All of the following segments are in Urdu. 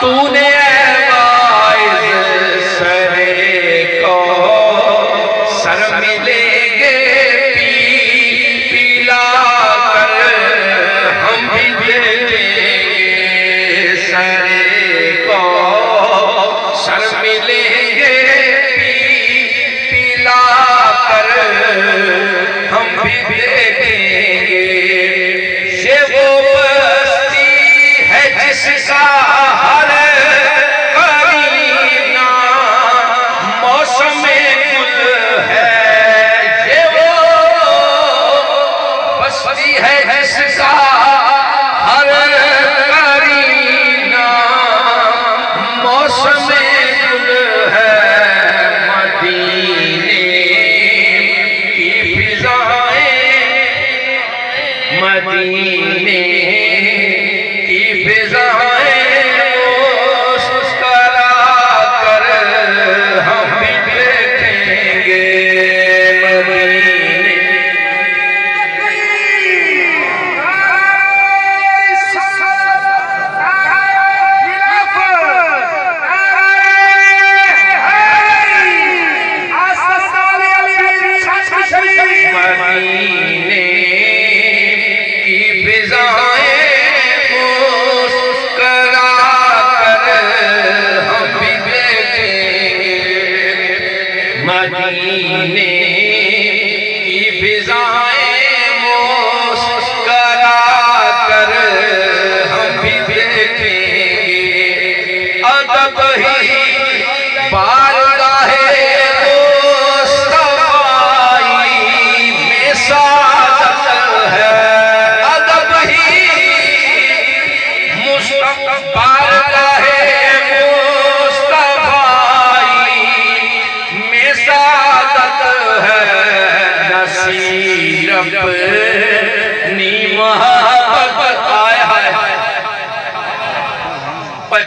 تو نے واعظ سرے کو سر ملیں گے پیلا کر ہم بھی دیں گے سرے کو سر ملیں گے پیلا کر ہم بھی دیں گے یہ وہ بستی ہے جس کا ہر قرینہ موسم گل ہے یہ وہ بستی ہے جس کا ہر قرینہ موسم گل ہے مدینے کی فضائیں مدینے کی فضائیں مسکرا کر ہم بھی دیکھیں گے مدینے مدینے کی فضائیں مسکرا کر ہم بھی دیکھیں گے مدینے کی فضائیں مسکرا کر ہم بھی دیکھیں گے ادب ہی بارگاہ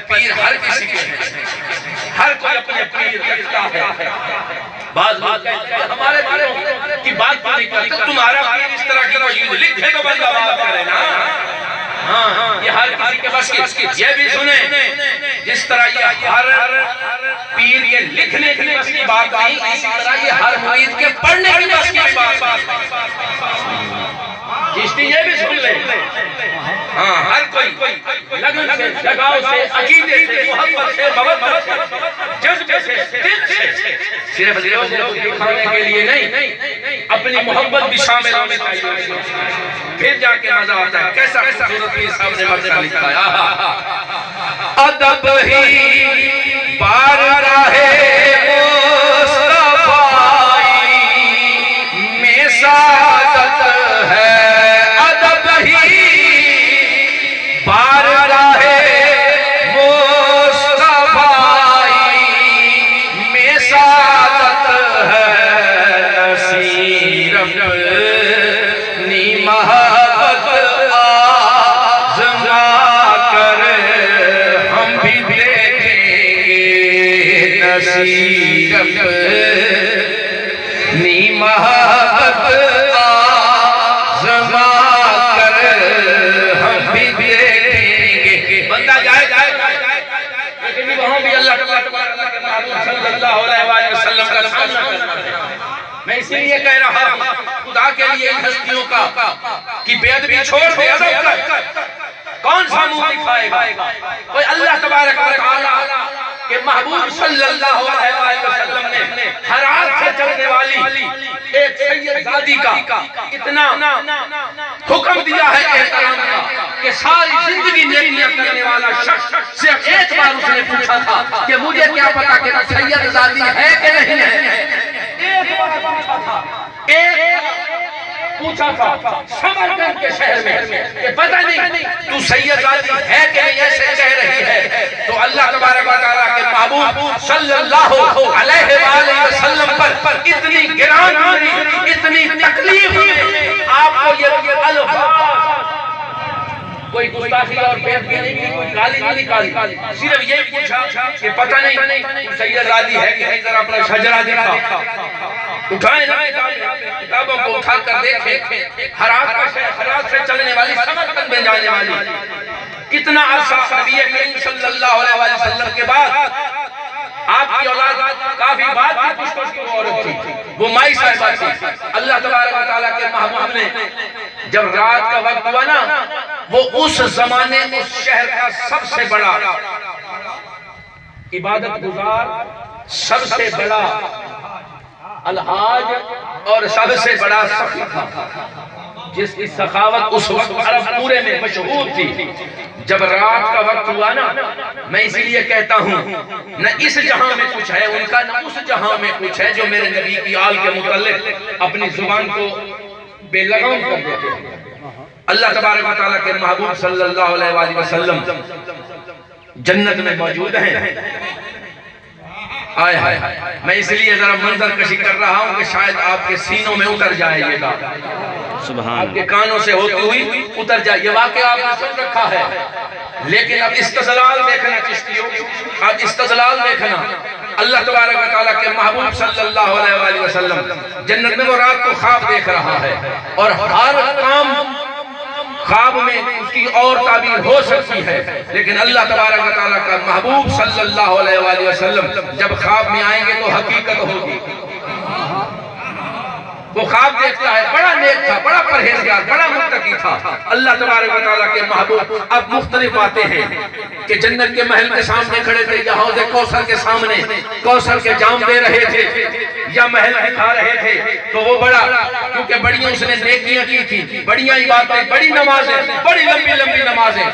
پیر ہر کسی کے ہر کوئی اپنے پیر رکھتا ہے بعض ہمارے پیروں کی بات نہیں کرتا تمہارا پیر اس طرح کی کوئی لکھے تو بندہ بات کرے نا یہ ہر کسی کے بس کی یہ بھی سنیں جس طرح یہ ہر پیر کے لکھنے کی بس کی بات نہیں اسی طرح یہ ہر مرید کے پڑھنے کی بس کی بات چشتی یہ بھی سن لیں ہر کوئی لگن سے لگاؤ سے عقیدے سے محبت سے محبت سے جذبے سے دل سے صرف لوگوں کو دکھانے کے لیے نہیں اپنی محبت بھی شامل ہونے چاہیے پھر جا کے مزہ آتا ہے کیسا خوبصورت پیر صاحب نے مزہ لکھا ہے ادب ہی بارگاہ مصطفی میں سعادت ہے بارگاہ مصطفی میں سعادت ہے نصیب اپنی محبت آزما کر ہم بھی دیکھیں گے نصیب اپنی محبت آزما میں اسی لیے کہہ رہا ہوں خدا کے لیے ان ہستیوں کا کہ بے ادبی چھوڑ دے ادب کر کون سا منہ دکھائے گا کوئی اللہ تبارک و تعالی کہ محبوب صلی اللہ علیہ وسلم نے ہرات سے چلنے والی ایک سید زادی کا اتنا حکم دیا ہے احترام کا کہ ساری زندگی نیکیاں کرنے والا شخص صرف ایک بار اس نے پوچھا تھا کہ مجھے کیا پتا کہ سید زادی ہے کہ نہیں ہے ایک بار پوچھا تھا پوچھا تھا سمرقند کے شہر میں کہ پتہ نہیں تو سید زادی ہے کہ نہیں ایسے کہہ رہی ہے تو اللہ تبارک و تعالیٰ کے محبوب صلی اللہ علیہ وآلہ وسلم پر اتنی گران ہوئی اتنی تکلیف ہوئی آپ کو یہ الفاظ کوئی گستاخی اور بے ادبی نہیں کی کوئی گالی نہیں نکالی صرف یہ پوچھا کہ پتہ نہیں سید زادی ہے کہ نہیں ذرا اپنا شجرہ دکھا اٹھائیں کتابوں کو اٹھا کر دیکھیں ہرات سے چلنے والی سمرقند میں جانے والی کتنا عرصہ نبی کریم صلی اللہ علیہ وسلم کے بعد آپ کی اولاد کافی بعد کی پشتوں کی عورت تھی، وہ مائی صاحبہ تھی۔ اللہ تبارک و تعالیٰ کے محبوب نے جب رات کا وقت ہوا نا، وہ اس زمانے اس شہر کا سب سے بڑا عبادت گزار، سب سے بڑا الحاج اور سب سے بڑا سخی تھا، جس کی سخاوت اس وقت عرب پورے میں مشہور تھی۔ جب رات کا وقت ہوا نا، میں اسی لیے کہتا ہوں نہ اس جہاں میں کچھ ہے ان کا، نہ اس جہاں میں کچھ ہے جو میرے نبی کی آل کے متعلق اپنی زبان کو بے لگام کر دیتے ہیں۔ اللہ تبارک و تعالیٰ کے محبوب صلی اللہ علیہ وآلہ وسلم جنت میں موجود ہیں۔ آئے ہائے، میں اس لیے ذرا منظر کشی کر رہا ہوں کہ شاید آپ کے سینوں میں اتر جائے یہ بات، آپ کے کانوں سے ہوتی ہوئی اتر جائے۔ یہ واقعہ آپ نے سن رکھا ہے، لیکن اب استدلال دیکھنا چشتیوں، اب استدلال دیکھنا۔ اللہ تبارک و تعالیٰ کے محبوب صلی اللہ علیہ وآلہ وسلم جنت میں وہ رات کو خواب دیکھ رہا ہے، اور ہر کام خواب میں اس کی اور تعبیر ہو سکتی ہے، لیکن اللہ تبارک و تعالیٰ کا محبوب صلی اللہ علیہ وآلہ وسلم جب خواب میں آئیں گے تو حقیقت ہوگی۔ وہ خواب دیکھتا ہے، بڑا نیک تھا، بڑا پرہیزگار، بڑا متقی تھا۔ اللہ تبارک و تعالیٰ کے محبوب اب مختلف باتیں ہیں کہ جنت کے محل کے سامنے کھڑے تھے، یا حوض کوثر کے سامنے کوثر کے جام دے رہے تھے، یا محل دکھا رہے تھے، تو وہ بڑا، کیونکہ بڑیاں اس نے نیکیاں کی تھی، بڑیاں عبادتیں، بڑی نمازیں، بڑی لمبی لمبی نمازیں،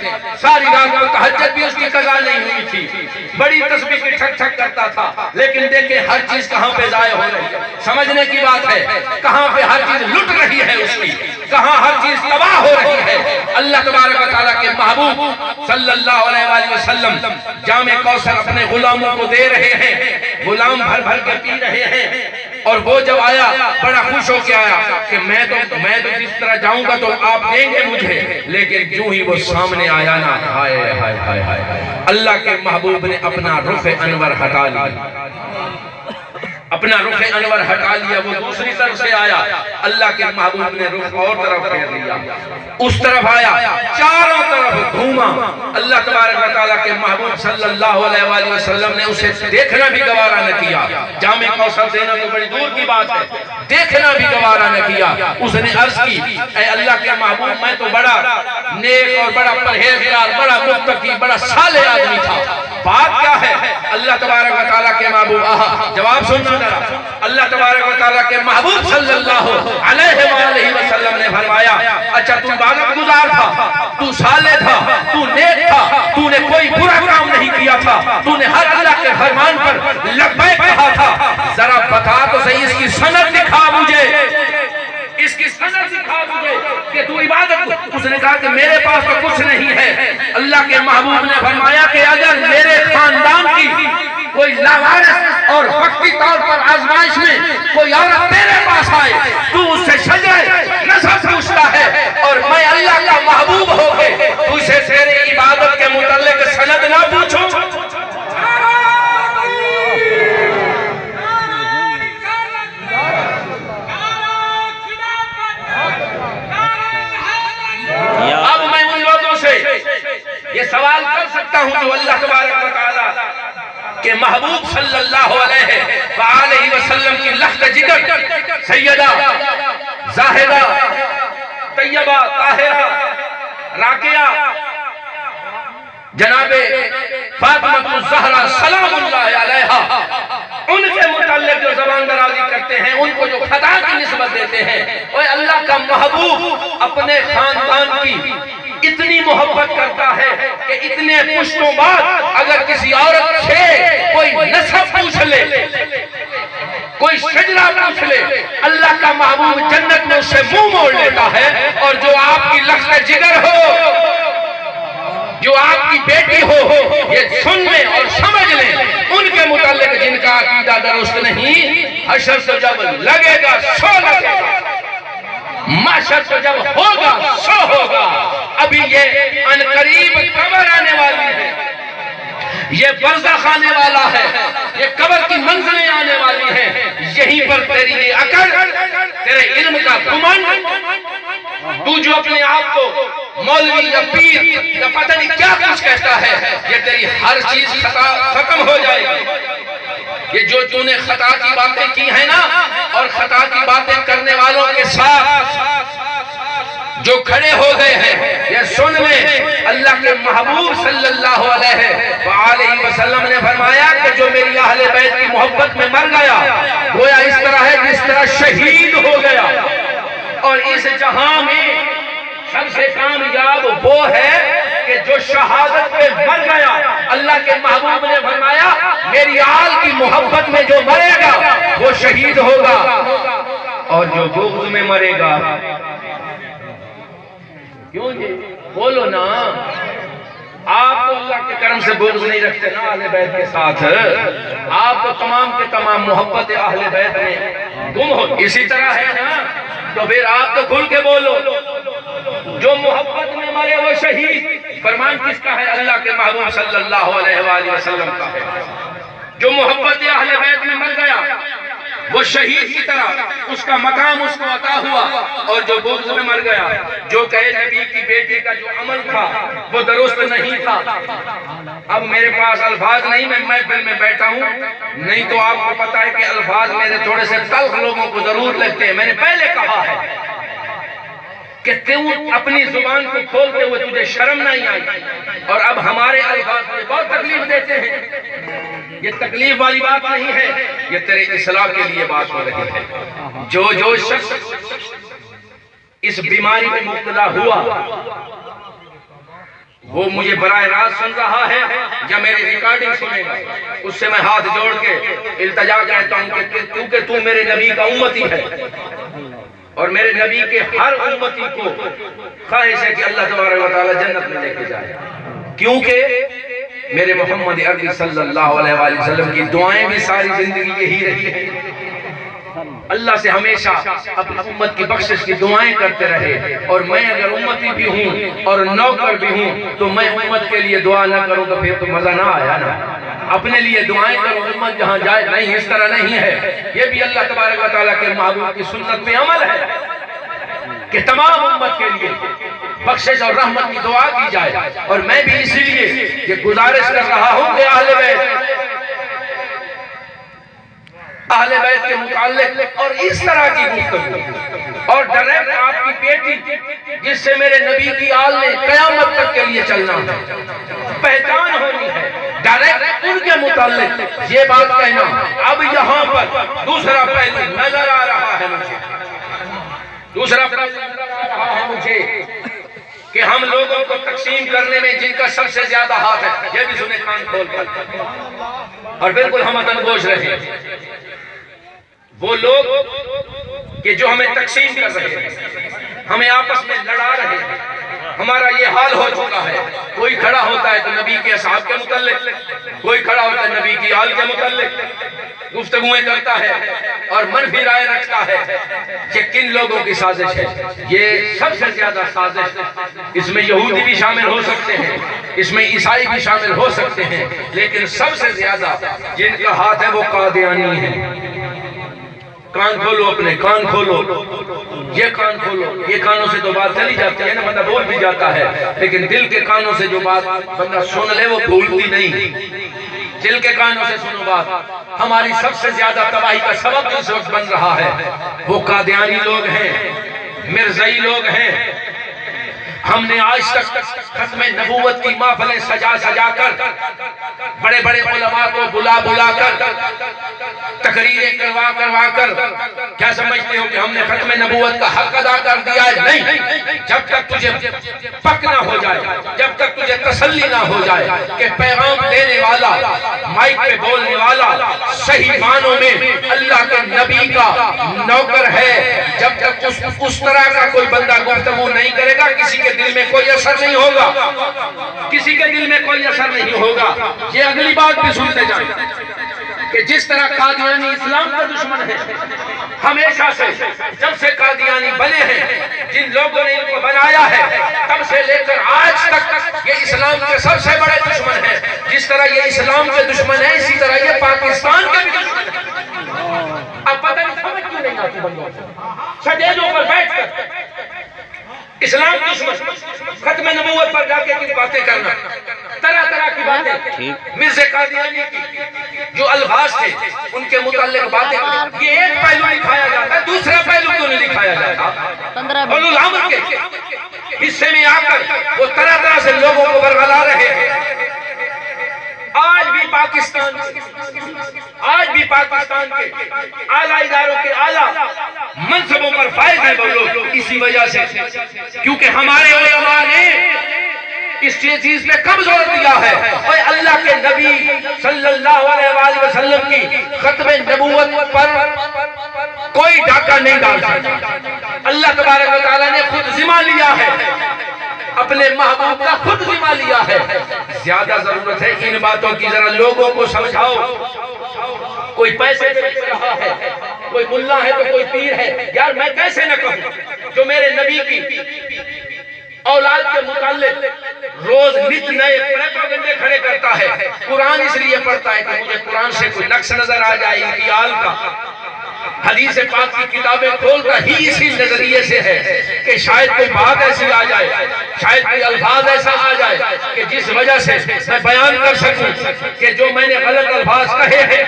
ساری رات کو تہجد بھی اس کی قضا نہیں ہوئی تھی، بڑی تسبیح کی ٹھک ٹھک کرتا تھا، لیکن دیکھیں ہر چیز کہاں پہ ضائع ہو رہی ہے۔ سمجھنے کی بات ہے، کہاں پہ ہر چیز لٹ رہی ہے اس کی، کہاں ہر چیز تباہ ہو رہی ہے۔ اللہ تبارک و تعالیٰ کے محبوب صلی اللہ علیہ وآلہ وسلم جام کوثر اپنے غلاموں کو دے رہے ہیں، غلام بھر بھر کے پی رہے ہیں، اور وہ جب آیا بڑا خوش ہو کے آیا کہ میں تو جس طرح جاؤں گا تو آپ دیں گے مجھے، لیکن جو ہی وہ سامنے آیا نا، ہائے ہائے ہائے ہائے، اللہ کے محبوب نے اپنا رخ انور ہٹا لیا، اپنا رخ انور ہٹا لیا، وہ دوسری طرف سے آیا، اللہ کے محبوب نے رخ اور طرف پھیر لیا، اس طرف آیا، چاروں طرف گھوما۔ اللہ تبارک و تعالیٰ کے محبوب صلی اللہ علیہ وآلہ وسلم نے اسے دیکھنا بھی گوارا نہ کیا، جام کوثر دینا تو بڑی دور کی بات ہے، دیکھنا بھی گوارا نہ کیا۔ اس نے عرض کی، اے اللہ کے محبوب، میں تو بڑا نیک اور بڑا پرہیزگار، بڑا متقی، بڑا صالح آدمی تھا، بات کیا ہے؟ اللہ تبارک و تعالیٰ کے محبوب، جواب سننا، اللہ تبارک و تعالیٰ کے محبوب صلی اللہ علیہ وآلہ وسلم نے فرمایا، اچھا تو عبادت گزار تھا، تو صالح تھا، تو نیک تھا، تو نے کوئی برا کام نہیں کیا تھا، تو نے ہر اللہ کے فرمان پر لبیک کہا تھا، ذرا بتا تو صحیح اس کی سند دکھا مجھے، اس کی سند دکھا مجھے کہ تو عبادت۔ اس نے کہا کہ میرے پاس تو کچھ نہیں ہے۔ اللہ کے محبوب نے فرمایا کہ اگر میرے خاندان کی کوئی لاوارث اور وقتی طور پر آزمائش میں کوئی عورت تیرے پاس آئے، تو اس سے شجرے نسب پوچھتا ہے، اور میں اللہ کا محبوب ہو کے تو اسے تیرے عبادت کے متعلق سند نہ پوچھوں۔ اب میں ان لوگوں سے یہ سوال کر سکتا ہوں جو اللہ تبارک و تعالیٰ کہ محبوب صلی اللہ علیہ وآلہ وسلم کی لخت جگر سیدہ زاہدہ طیبہ طاہرہ راقیہ جناب فاطمہ الزہرا سلام اللہ علیہا، ان کے متعلق جو زبان درازی کرتے ہیں، ان کو جو خدا کی نسبت دیتے ہیں، وہ اللہ کا محبوب اپنے خاندان کی اتنی محبت کرتا ہے کہ اتنے پشتوں بعد اگر کسی عورت سے کوئی نسب پوچھ لے، کوئی شجرہ پوچھ لے، اللہ کا محبوب جنت میں اس سے منہ موڑ لیتا ہے، اور جو آپ کی لخت جگر ہو، جو آپ کی بیٹی ہو، یہ سن لیں اور سمجھ لیں، ان کے متعلق جن کا عقیدہ درست نہیں، حشر سے جب لگے گا سو لگے گا، محشر سے جب ہوگا سو ہوگا۔ ابھی یہ عنقریب قبر آنے والی ہے، یہ برزخ آنے والا ہے، یہ قبر کی منزلیں آنے والی ہیں، یہیں پر تیری یہ عقل، تیرے علم کا گمان، تو جو اپنے آپ کو مولوی یا پیر یا پتہ نہیں کیا کچھ کہتا ہے، یہ تیری ہر چیز ختم ہو جائے گی۔ یہ جو تو نے خطا کی باتیں کی ہیں نا، اور خطا کی باتیں کرنے والوں کے ساتھ جو کھڑے ہو گئے ہیں، یہ سن لیں، اللہ کے محبوب صلی اللہ علیہ وآلہ وسلم نے فرمایا کہ جو میری اہل بیت کی محبت میں مر گیا، گویا اس طرح ہے جس طرح شہید ہو گیا۔ اور اس جہاں میں سب سے کامیاب وہ ہے کہ جو شہادت پہ مر گیا۔ اللہ کے محبوب نے فرمایا میری آل کی محبت میں جو مرے گا وہ شہید ہوگا، اور جو بغض میں مرے گا، کیوں جی بولو نا، آپ تو اللہ کے کرم سے بغض نہیں رکھتے نا اہل بیت کے ساتھ، آپ تو تمام کے تمام محبت اہل بیت میں گم ہو، اسی طرح ہے نا، تو پھر آپ تو کھل کے بولو، جو محبت میں مرے وہ شہید۔ فرمان کس کا ہے؟ اللہ کے محبوب صلی اللہ علیہ وآلہ وسلم کا ہے۔ جو محبت اہل بیت میں مر گیا وہ شہید کی طرح اس کا مقام اس کو عطا ہوا، اور جو بغض میں مر گیا، جو کہے نبی کی بیٹی کا جو عمل تھا وہ درست نہیں تھا۔ اب میرے پاس الفاظ نہیں، میں محفل میں بیٹھا ہوں، نہیں تو آپ کو پتا ہے کہ الفاظ میرے تھوڑے سے تلخ لوگوں کو ضرور لگتے ہیں۔ میں نے پہلے کہا ہے کہ تو اپنی زبان کو کھولتے ہوئے تجھے شرم نہیں آئی، اور اب ہمارے الفاظ مجھے بہت تکلیف دیتے ہیں۔ یہ تکلیف والی بات نہیں ہے، یہ تیرے اصلاح کے لیے بات ہو رہی ہے۔ جو شخص اس بیماری میں مبتلا ہوا وہ مجھے براہ راست سن رہا ہے یا میری ریکارڈنگ سنے گا، اس سے میں ہاتھ جوڑ کے التجا کرتا ہوں کہ کیونکہ تو میرے نبی کا امتی ہے، اور میرے نبی کے ہر امتی کو خواہش ہے کہ اللہ تبارک و تعالی جنت میں لے کے جائے، کیونکہ میرے محمد عربی صلی اللہ علیہ وآلہ وسلم کی دعائیں بھی ساری زندگی یہی رہی ہیں۔ اللہ سے ہمیشہ اپنی امت کی بخشش کی دعائیں کرتے رہے، اور میں اگر امتی بھی ہوں اور نوکر بھی ہوں تو میں امت کے لیے دعا نہ کروں تو پھر تو مزہ نہ آیا نا۔ اپنے لیے دعائیں کرو، امت جہاں جائے، نہیں اس طرح نہیں ہے۔ یہ بھی اللہ تبارک و تعالیٰ کے محبوب کی سنت میں عمل ہے کہ تمام امت کے لیے بخشش اور رحمت کی دعا کی جائے، اور میں بھی اسی لیے یہ گزارش کر رہا ہوں کہ اہل بیت کے متعلق اور اس طرح کی گفتگو، اور ڈائریکٹ آپ کی بیٹی جس سے میرے نبی کی آل نے قیامت تک کے لیے چلنا ہے، پہچان ہونی ہے، ڈائریکٹ ان کے متعلق یہ بات کہنا۔ اب یہاں پر دوسرا پہلو نظر آ رہا ہے مجھے، دوسرا پہلو نظر آ رہا ہے مجھے کہ ہم لوگوں کو تقسیم کرنے میں جن کا سب سے زیادہ ہاتھ ہے، یہ بھی سنے کان کھول کر، اور بالکل ہم اتن گوش رہے، وہ لوگ کہ جو ہمیں تقسیم کر رہے ہیں، ہمیں آپس میں لڑا رہے ہیں۔ ہمارا یہ حال ہو چکا ہے، کوئی کھڑا ہوتا ہے تو نبی کے اصحاب کے متعلق، کوئی کھڑا ہوتا ہے نبی کی آل کے متعلق گفتگویں کرتا ہے اور منفی رائے رکھتا ہے کہ کن لوگوں کی سازش ہے۔ یہ سب سے زیادہ سازش، اس میں یہودی بھی شامل ہو سکتے ہیں، اس میں عیسائی بھی شامل ہو سکتے ہیں، لیکن سب سے زیادہ جن کا ہاتھ ہے وہ قادیانی ہے۔ کان کھولو، اپنے کان کھولو، یہ کان کھولو، یہ کانوں سے تو بات چلی جاتی ہے نا، بندہ بول بھی جاتا ہے، لیکن دل کے کانوں سے جو بات بندہ سن لے وہ بھولتی نہیں۔ دل کے کانوں سے سنو بات۔ ہماری سب سے زیادہ تباہی کا سبب اس وقت بن رہا ہے، وہ قادیانی لوگ ہیں، مرزائی لوگ ہیں۔ ہم نے آج تک ختم نبوت کی محفلیں سجا سجا کر، بڑے بڑے علماء کو بلا بلا کر، تقریریں کروا کر کیا سمجھتے ہو کہ ہم نے ختم نبوت کا حق ادا کر دیا ہے؟ نہیں، جب تک تجھے پک نہ ہو جائے، جب تک تجھے تسلی نہ ہو جائے کہ پیغام دینے والا، مائک پہ بولنے والا صحیح معنوں میں اللہ کے نبی کا نوکر ہے، جب تک اس طرح کا کوئی بندہ گفتگو نہیں کرے گا، کسی کے دل میں کوئی اثر نہیں ہوگا، کسی کے دل میں کوئی اثر نہیں ہوگا۔ یہ اگلی بات بھی سنتے جائیں کہ جس طرح قادیانی اسلام کا دشمن ہے، ہمیشہ سے جب سے قادیانی بنے ہیں، جن لوگوں نے ان کو بنایا ہے، تب سے لے کر آج تک یہ اسلام کے سب سے بڑے دشمن ہیں۔ جس طرح یہ اسلام کے دشمن ہیں، اسی طرح یہ پاکستان کے بھی دشمن ہیں۔ اب پتہ نہیں سمجھ کیوں نہیں آتی بندوں سے، سٹیجوں پر بیٹھ کر اسلام دشمن، ختم نبوت پر جا کے کچھ باتیں کرنا، طرح طرح کی باتیں، مرزا قادیانی کی جو الفاظ تھے ان کے متعلق باتیں، یہ ایک پہلو دکھایا جاتا ہے، دوسرا پہلو کیوں نہیں دکھایا جاتا؟ اولو الامر کے حصے میں آ کر وہ طرح طرح سے لوگوں کو برگلا رہے ہیں۔ آج بھی پاکستان کے اعلیٰ اداروں کے اعلیٰ منصبوں پر فائز ہیں وہ لوگ اسی وجہ سے، کیونکہ ہمارے علماء نے اس چیز پہ کم زور دیا ہے، اور اللہ کے نبی صلی اللہ علیہ وآلہ وسلم کی ختم نبوت پر کوئی ڈاکہ نہیں ڈال سکتا۔ اللہ تبارک و تعالیٰ نے خود ذمہ لیا ہے، اپنے محبوب کا خود ذمہ لیا ہے۔ زیادہ ضرورت ہے ان باتوں کی، ذرا لوگوں کو سمجھاؤ۔ کوئی پیسے دے رہا ہے، کوئی ملا ہے تو کوئی پیر ہے، یار میں کیسے نہ کہوں جو میرے نبی کی اولاد کے متعلق روز نت نئے پروپیگنڈے کھڑے کرتا ہے۔ قرآن اس لیے پڑھتا ہے کہ مجھے قرآن سے کوئی نقص نظر آ جائے انقیال کا، حدیث پاک کی کتابیں کھولتا ہی اسی نظریے سے ہے کہ شاید کوئی بات ایسی آ جائے، شاید کوئی الفاظ ایسا آ جائے کہ جس وجہ سے میں بیان کر سکوں کہ جو میں نے غلط الفاظ کہے ہیں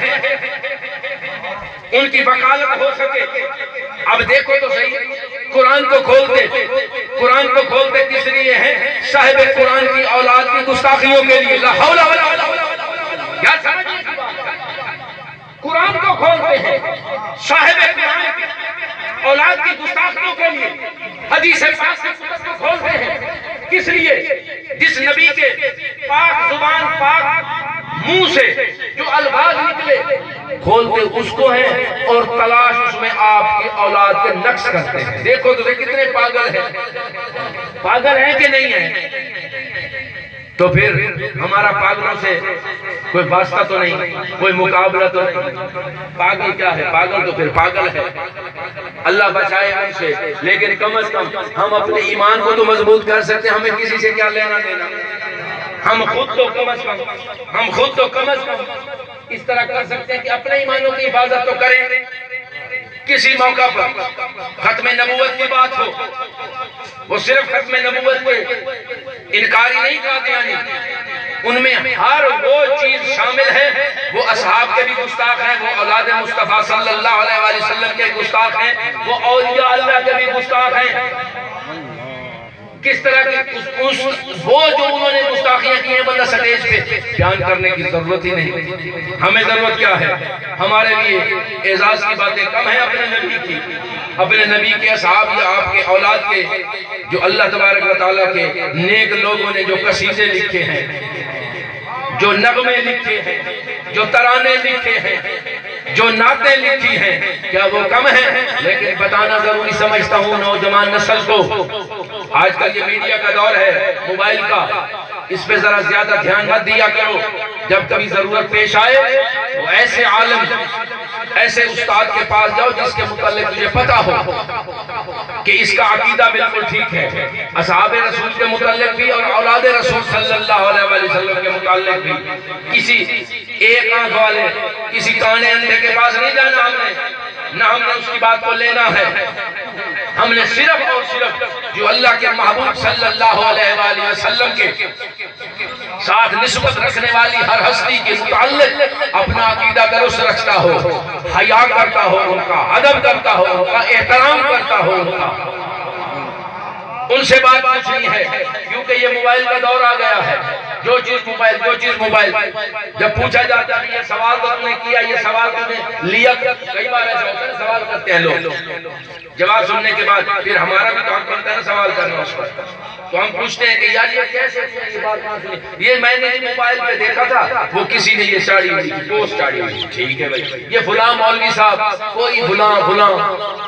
ان کی وکالت ہو سکے۔ اب دیکھو تو صحیح، قرآن کو کھولتے کس لیے ہیں؟ صاحب قرآن کی اولاد کی گستاخیوں کے لیے۔ لا حول ولا قوت، کیا سمجھیں گے؟ قرآن کو کھولتے ہیں صاحب قرآن کی اولاد کی گستاخیوں کے لیے، حدیث پاک کو کھولتے ہیں کس لیے؟ جس نبی کے پاک زبان پاک منہ سے جو الفاظ نکلے کھولتے اس کو ہیں، اور تلاش اس میں آپ کی اولاد کے نقص کرتے ہیں۔ دیکھو تو کتنے پاگل ہیں کہ نہیں ہیں؟ تو پھر ہمارا پاگلوں سے کوئی واسطہ تو نہیں، کوئی مقابلہ تو نہیں۔ پاگل کیا ہے؟ پاگل تو پھر پاگل ہے، اللہ بچائے ہم سے۔ لیکن کم از کم ہم اپنے ایمان کو تو مضبوط کر سکتے ہیں، ہمیں کسی سے کیا لینا دینا۔ ہم خود تو کم از کم اس طرح کر سکتے ہیں کہ اپنے ایمانوں کی حفاظت تو کریں۔ کسی موقع پر ختم نبوت کی بات ہو، وہ صرف ختم نبوت کے انکاری نہیں قادیانی، ان میں ہر وہ چیز شامل ہے۔ وہ اصحاب کے بھی گستاخ ہیں، وہ اولاد مصطفیٰ صلی اللہ علیہ وآلہ وسلم کے گستاخ ہیں، وہ اولیاء اللہ کے بھی گستاخ ہیں۔ کس طرح کی وہ جو انہوں نے گستاخیاں کی ہیں بندہ سٹیج پہ بیان کرنے کی ضرورت ہی نہیں۔ ہمیں ضرورت کیا ہے؟ ہمارے لیے اعزاز کی باتیں کم ہیں اپنے نبی کی، اپنے نبی کے اصحاب یا آپ کے اولاد کے جو اللہ تبارک و تعالیٰ کے نیک لوگوں نے جو قصیدے لکھے ہیں، جو نغمے لکھے ہیں، جو ترانے لکھے ہیں، جو نعتیں لکھی ہیں، کیا وہ کم ہیں؟ لیکن بتانا ضروری سمجھتا ہوں نوجوان نسل کو، آج کل یہ میڈیا کا دور ہے، موبائل کا، اس پہ ذرا زیادہ دھیان مت دیا کرو۔ جب کبھی ضرورت پیش آئے تو ایسے عالم، ایسے استاد کے پاس جاؤ جس کے متعلق تجھے پتا ہو کہ اس کا عقیدہ بالکل ٹھیک ہے۔ اصحاب رسول کے متعلق بھی اور اولاد رسول صلی اللہ علیہ وآلہ وسلم کے متعلق بھی کسی ایک آنکھ والے، کسی کانے اندھے کے پاس نہیں جانا ہم نے، نہ ہم نے اس کی بات کو لینا ہے۔ ہم نے صرف اور صرف جو اللہ کے محبوب صلی اللہ علیہ وآلہ وسلم کے ساتھ نسبت رکھنے والی ہر ہستی کے متعلق اپنا عقیدہ درست رکھتا ہو، حیا کرتا ہو ان کا، ادب کرتا ہو ان کا، احترام کرتا ہو ان کا، ان سے بات پوچھنی ہے۔ کیونکہ یہ موبائل کا دور آ گیا ہے، جو چیز موبائل، جب پوچھا جاتا ہے یہ سوال تو تم نے کیا، یہ سوال تم نے لیا، کئی بار ایسا ہوتا ہے سوال کرتے ہیں لوگ، جواب سننے کے بعد پھر ہمارا بھی تو حق بنتا ہے سوال کرنا اس پر، تو ہم پوچھتے ہیں کہ یار یہ کیسے یہ بات کہاں سنی؟ یہ میں نے موبائل پہ دیکھا تھا، وہ کسی نے یہ ساڑی ہوئی، پوسٹ ساڑی ہوئی، ٹھیک ہے بھائی، یہ فلاں مولوی صاحب، کوئی فلاں